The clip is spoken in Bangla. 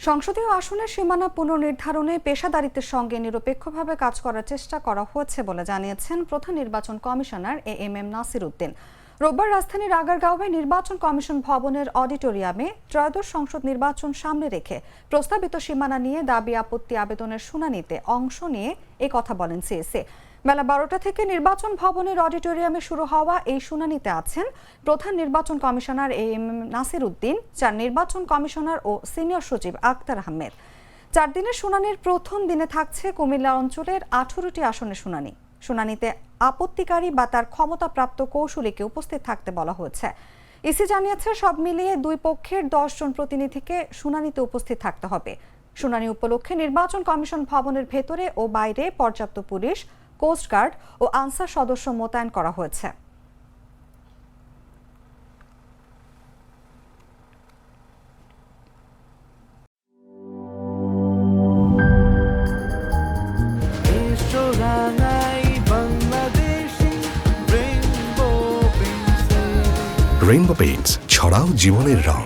সংসদীয় আসনের সীমানা পুনর্নির্ধারণে পেশাদারিত্বের সঙ্গে নিরপেক্ষভাবে কাজ করার চেষ্টা করা হচ্ছে বলে জানিয়েছেন প্রধান নির্বাচন কমিশনার এএমএম নাসির উদ্দিন। রোববার রাজধানীর আগারগাঁওয়ে নির্বাচন কমিশন ভবনের অডিটোরিয়ামে ত্রয়োদশ সংসদ নির্বাচন সামনে রেখে প্রস্তাবিত সীমানা নিয়ে দাবি আপত্তি আবেদনের শুনানিতে অংশ নিয়ে এই কথা বলেন সিএসএ। বেলা 12টা থেকে নির্বাচন ভবনের অডিটোরিয়ামে শুরু হওয়া এই শুনানিতে আছেন প্রধান নির্বাচন কমিশনার এএমএম নাসির উদ্দিন, চার নির্বাচন কমিশনার ও সিনিয়র সচিব আক্তার আহমেদ। 4 দিনের শুনানির প্রথম দিনে থাকছে কুমিল্লা অঞ্চলের 18টি আসনের শুনানি। শুনানিতে আপত্তিকারী বা তার ক্ষমতাপ্রাপ্ত কৌশলীকে উপস্থিত থাকতে বলা হয়েছে। ইসি জানিয়েছে সব মিলিয়ে দুই পক্ষের 10 জন প্রতিনিধিকে শুনানিতে উপস্থিত থাকতে হবে। শুনানি উপলক্ষে নির্বাচন কমিশন ভবনের ভেতরে ও বাইরে পর্যাপ্ত পুলিশ, কোস্টগার্ড ও আনসার সদস্য মোতায়েন করা হয়েছে। রেইনবো পেইন্টস, ছড়াও জীবনের রং।